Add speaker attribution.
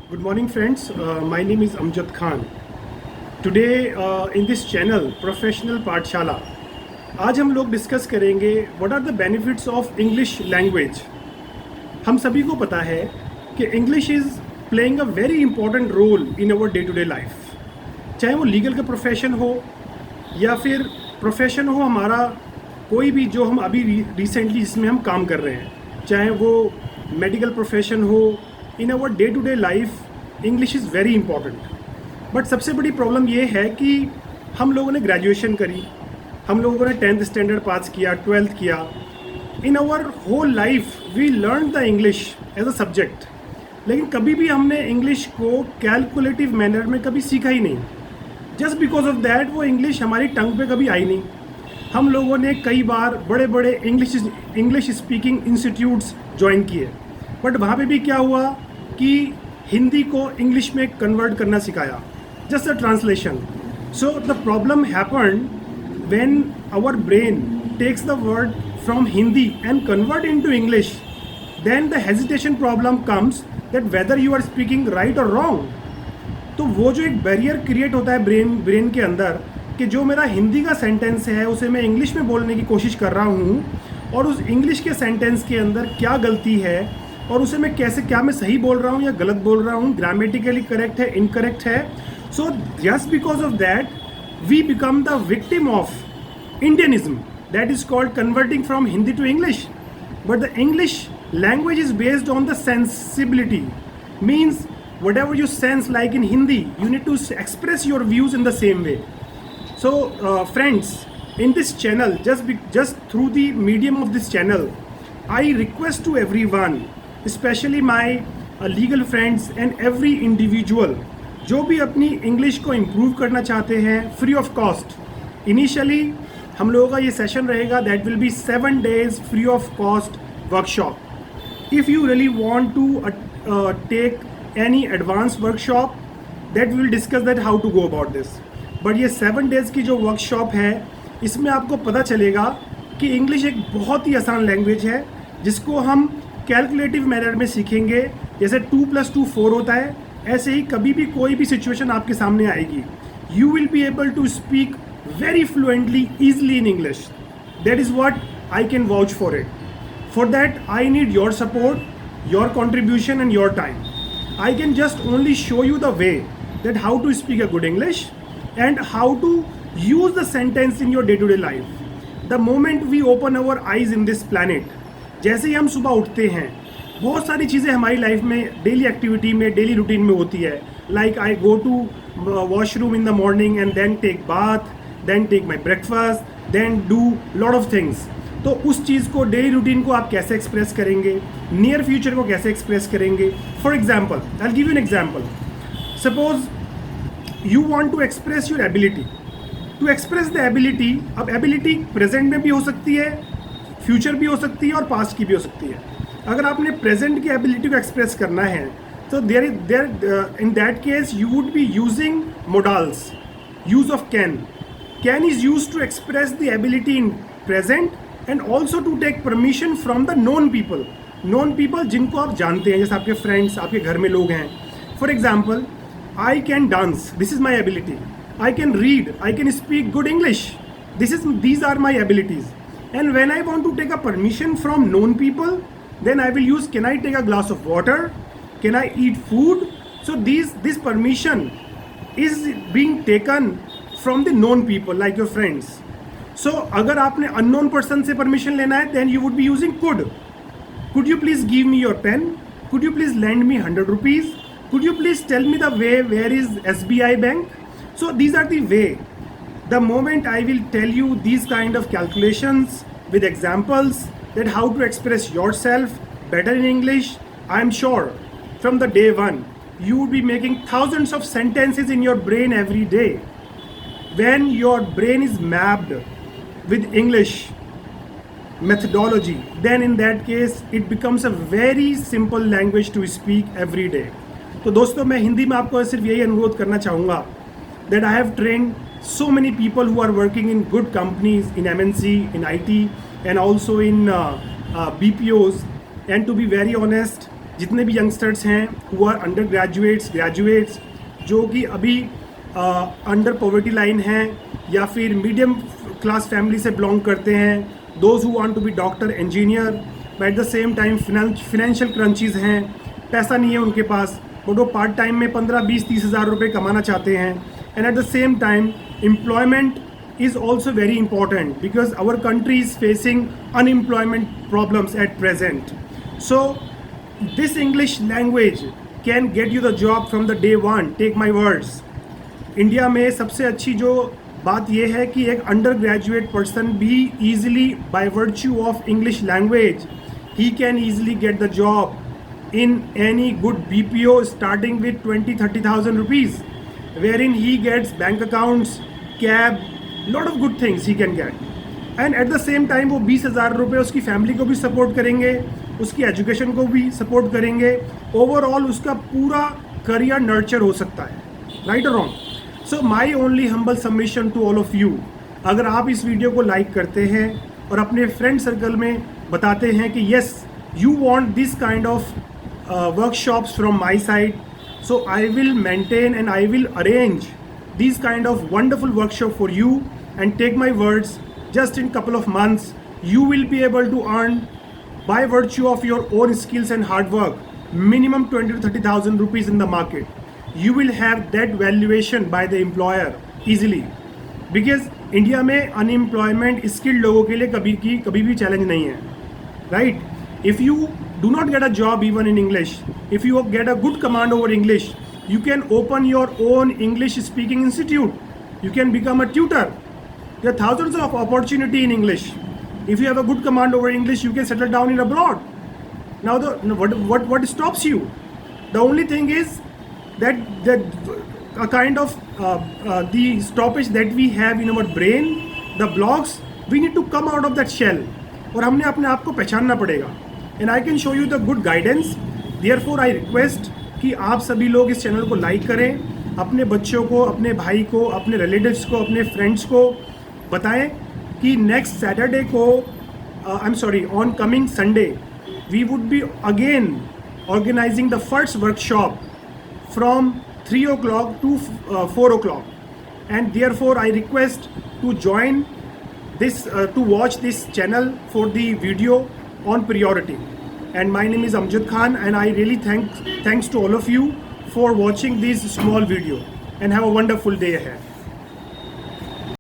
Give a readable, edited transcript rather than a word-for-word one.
Speaker 1: Good morning, friends. My name is Amjad Khan. Today, in this channel, Professional Pathshala, आज हम लोग discuss करेंगे what are the benefits of English language. हम सभी को पता है कि English is playing a very important role in our day to day life, चाहे वो लीगल का प्रोफेशन हो या फिर प्रोफेशन हो हमारा कोई भी जो हम अभी रिसेंटली जिसमें हम काम कर रहे हैं, चाहे वो मेडिकल प्रोफेशन हो। In our day to day life English is very important. But सबसे बड़ी प्रॉब्लम ये है कि हम लोगों ने ग्रेजुएशन करी, हम लोगों ने 10th स्टैंडर्ड पास किया, 12th किया। In our whole life we learn the English as a subject, लेकिन कभी भी हमने इंग्लिश को कैलकुलेटिव मैनर में कभी सीखा ही नहीं। जस्ट बिकॉज ऑफ दैट वो इंग्लिश हमारी टंग पे कभी आई नहीं। हम लोगों ने कई बार बड़े बड़े इंग्लिश स्पीकिंग इंस्टीट्यूट्स ज्वाइन किए, बट वहाँ पे भी क्या हुआ कि हिंदी को इंग्लिश में कन्वर्ट करना सिखाया, just a translation. So the problem happened when our brain takes the word from Hindi and convert into English, then the hesitation problem comes that whether you are speaking right or wrong. तो वो जो एक barrier create होता है brain के अंदर कि जो मेरा हिंदी का सेंटेंस है उसे मैं इंग्लिश में बोलने की कोशिश कर रहा हूँ, और उस इंग्लिश के सेंटेंस के अंदर क्या गलती है और उसे मैं कैसे, क्या मैं सही बोल रहा हूँ या गलत बोल रहा हूँ, ग्रामेटिकली करेक्ट है, इनकरेक्ट है। So just because of that we become the victim of Indianism, that is called converting from Hindi to English. But the English language is based on the sensibility, means whatever you sense, like in Hindi you need to express your views in the same way. So friends, in this channel, just through the medium of this channel, I request to everyone, especially my legal friends and every individual जो भी अपनी English को improve करना चाहते हैं free of cost. Initially हम लोगों का ये सेशन रहेगा that will be 7 days free of cost workshop. If you really want to take any advance workshop, that will discuss that how to go about this. But ये 7 days की जो workshop है इसमें आपको पता चलेगा कि इंग्लिश एक बहुत ही आसान लैंग्वेज है जिसको हम कैलकुलेटिव मैनर में सीखेंगे। जैसे 2+2 4 होता है, ऐसे ही कभी भी कोई भी सिचुएशन आपके सामने आएगी, you will be able to speak very fluently easily in English. That is what I can vouch for it. For that I need your support, your contribution and your time. I can just only show you the way that how to speak a good English and how to use the sentence in your day to day life. The moment we open our eyes in this planet, जैसे ही हम सुबह उठते हैं, बहुत सारी चीज़ें हमारी life में डेली एक्टिविटी में, डेली रूटीन में होती है। Like I go to washroom in the morning and then take bath, then take my breakfast, then do lot of things. तो उस चीज़ को, डेली रूटीन को आप कैसे एक्सप्रेस करेंगे, नियर फ्यूचर को कैसे एक्सप्रेस करेंगे। For example, I will give you an example. Suppose you want to express your ability, to express the ability. अब एबिलिटी प्रेजेंट में भी हो सकती है, फ्यूचर भी हो सकती है और पास्ट की भी हो सकती है। अगर आपने प्रेजेंट की एबिलिटी को एक्सप्रेस करना है तो there in that case you would be using modals, use of can is use to express the ability in present and also to take permission from the known people जिनको आप जानते हैं, जैसे आपके फ्रेंड्स, आपके घर में लोग हैं। For example, I can dance, this is my ability. I can read, I can speak good English, these are my abilities. And when I want to take a permission from known people, then I will use, can I take a glass of water, can I eat food. So this permission is being taken from the known people like your friends. So अगर आपने unknown person से permission लेना है, then you would be using could you please give me your pen, could you please lend me 100 rupees, could you please tell me the way where is SBI bank. So these are the way. The moment I will tell you these kind of calculations with examples that how to express yourself better in English, I am sure from the day one you would be making thousands of sentences in your brain every day. When your brain is mapped with English methodology, then in that case it becomes a very simple language to speak every day. तो दोस्तों, मैं हिंदी में आपको सिर्फ यही अनुरोध करना चाहूँगा that I have trained so many people who are working in good companies, in MNC, in IT, and also in BPOs. And to be very honest, जितने भी यंगस्टर्स हैं हु आर अंडर ग्रेजुएट्स जो कि अभी under poverty line हैं या फिर medium class family से बिलोंग करते हैं, those who want to be doctor, engineer, but at the same time financial crunches हैं, पैसा नहीं है उनके पास, बट वो पार्ट टाइम में 15-20-30 हज़ार रुपये कमाना चाहते हैं. And at the same time employment is also very important because our country is facing unemployment problems at present. So this English language can get you the job from the day one. Take my words. India में सबसे अच्छी जो बात यह है कि एक under graduate person भी easily by virtue of English language he can easily get the job in any good BPO starting with 20-30,000 rupees wherein he gets bank accounts, cab, lot of good things he can get. And at the same time वो 20,000 रुपये उसकी family को भी support करेंगे, उसकी education को भी support करेंगे, ओवरऑल उसका पूरा करियर नर्चर हो सकता है. राइट और wrong? So my only humble submission to all of you, अगर आप इस वीडियो को लाइक करते हैं और अपने फ्रेंड सर्कल में बताते हैं कि yes you want this kind of workshops from my side, so I will maintain and I will arrange these kind of wonderful workshop for you. And take my words, just in couple of months you will be able to earn by virtue of your own skills and hard work minimum 20 to 30,000 rupees in the market. You will have that valuation by the employer easily because India में unemployment skilled लोगों के लिए कभी भी challenge नहीं है. Right? If you do not get a job even in English, if you get a good command over English, you can open your own English speaking institute. You can become a tutor. There are thousands of opportunity in English. If you have a good command over English, you can settle down in abroad. Now, what stops you? The only thing is that a kind of the stoppage that we have in our brain, the blocks. We need to come out of that shell. और हमने अपने आप को पहचानना पड़ेगा. And I can show you the good guidance. Therefore, I request कि आप सभी लोग इस चैनल को लाइक करें, अपने बच्चों को, अपने भाई को, अपने रिलेटिव्स को, अपने फ्रेंड्स को बताएं कि नेक्स्ट सैटरडे को I am sorry on coming Sunday we would be again organising the first workshop from 3 o'clock to 4 o'clock. And therefore I request to join this to watch this channel for the video on priority. And my name is Amjad Khan and I really thanks to all of you for watching this small video and have a wonderful day ahead.